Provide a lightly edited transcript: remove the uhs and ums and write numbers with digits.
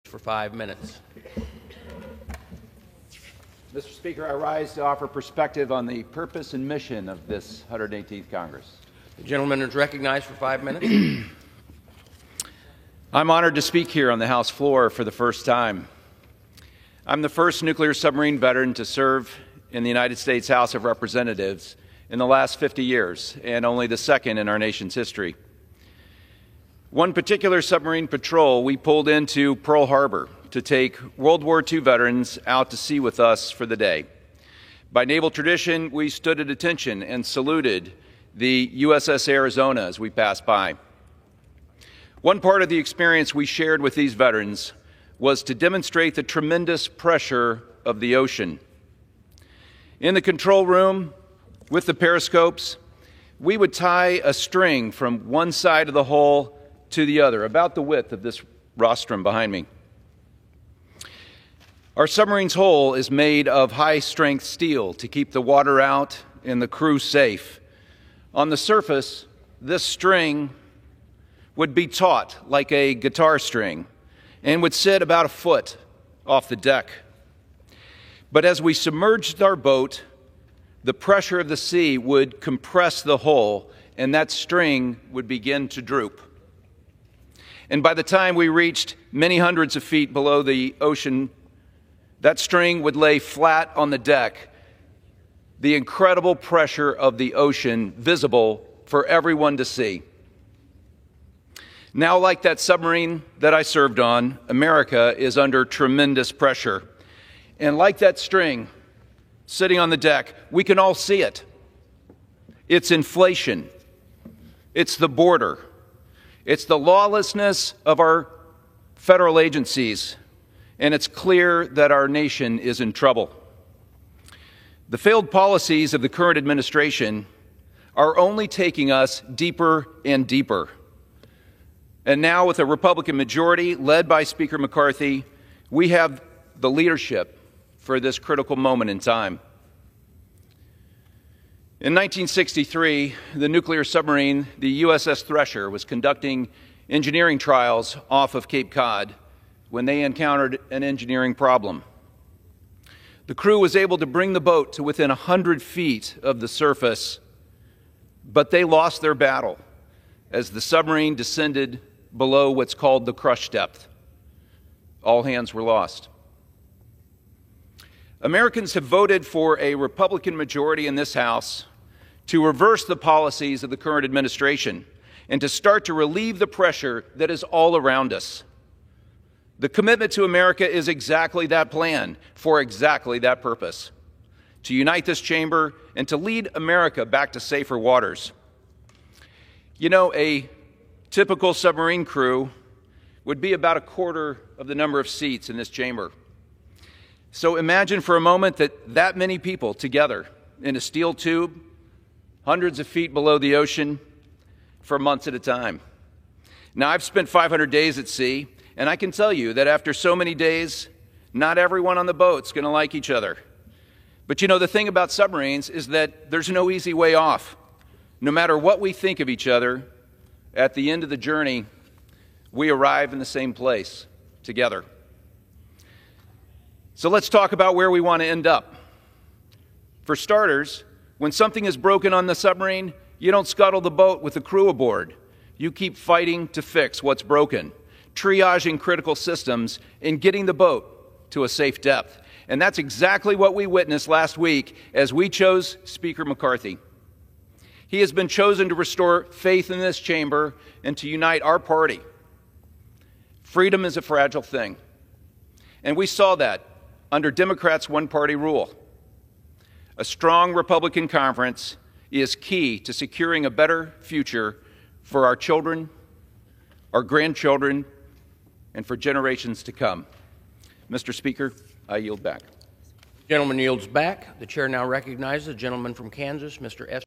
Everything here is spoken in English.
For 5 minutes. Mr. Speaker, I rise to offer perspective on the purpose and mission of this 118th Congress. The gentleman is recognized for 5 minutes. I'm honored to speak here on the House floor for the first time. I'm the first nuclear submarine veteran to serve in the United States House of Representatives in the last 50 years, and only the second in our nation's history. One particular submarine patrol, we pulled into Pearl Harbor to take World War II veterans out to sea with us for the day. By naval tradition, we stood at attention and saluted the USS Arizona as we passed by. One part of the experience we shared with these veterans was to demonstrate the tremendous pressure of the ocean. In the control room, with the periscopes, we would tie a string from one side of the hull to the other, about the width of this rostrum behind me. Our submarine's hull is made of high-strength steel to keep the water out and the crew safe. On the surface, this string would be taut like a guitar string and would sit about a foot off the deck. But as we submerged our boat, the pressure of the sea would compress the hull, and that string would begin to droop. And by the time we reached many hundreds of feet below the ocean, that string would lay flat on the deck, the incredible pressure of the ocean visible for everyone to see. Now, like that submarine that I served on, America is under tremendous pressure. And like that string sitting on the deck, we can all see it. It's inflation. It's the border. It's the lawlessness of our federal agencies, and it's clear that our nation is in trouble. The failed policies of the current administration are only taking us deeper and deeper. And now, with a Republican majority led by Speaker McCarthy, we have the leadership for this critical moment in time. In 1963, the nuclear submarine, the USS Thresher, was conducting engineering trials off of Cape Cod when they encountered an engineering problem. The crew was able to bring the boat to within 100 feet of the surface, but they lost their battle as the submarine descended below what's called the crush depth. All hands were lost. Americans have voted for a Republican majority in this House to reverse the policies of the current administration and to start to relieve the pressure that is all around us. The commitment to America is exactly that plan for exactly that purpose: to unite this chamber and to lead America back to safer waters. You know, a typical submarine crew would be about a quarter of the number of seats in this chamber. So imagine for a moment that many people together in a steel tube, hundreds of feet below the ocean, for months at a time. Now, I've spent 500 days at sea, and I can tell you that after so many days, not everyone on the boat's going to like each other. But you know, the thing about submarines is that there's no easy way off. No matter what we think of each other, at the end of the journey, we arrive in the same place together. So let's talk about where we want to end up. For starters, when something is broken on the submarine, you don't scuttle the boat with the crew aboard. You keep fighting to fix what's broken, triaging critical systems, and getting the boat to a safe depth. And that's exactly what we witnessed last week as we chose Speaker McCarthy. He has been chosen to restore faith in this chamber and to unite our party. Freedom is a fragile thing, and we saw that under Democrats' one-party rule. A strong Republican conference is key to securing a better future for our children, our grandchildren, and for generations to come. Mr. Speaker, I yield back. The gentleman yields back. The chair now recognizes the gentleman from Kansas, Mr. S.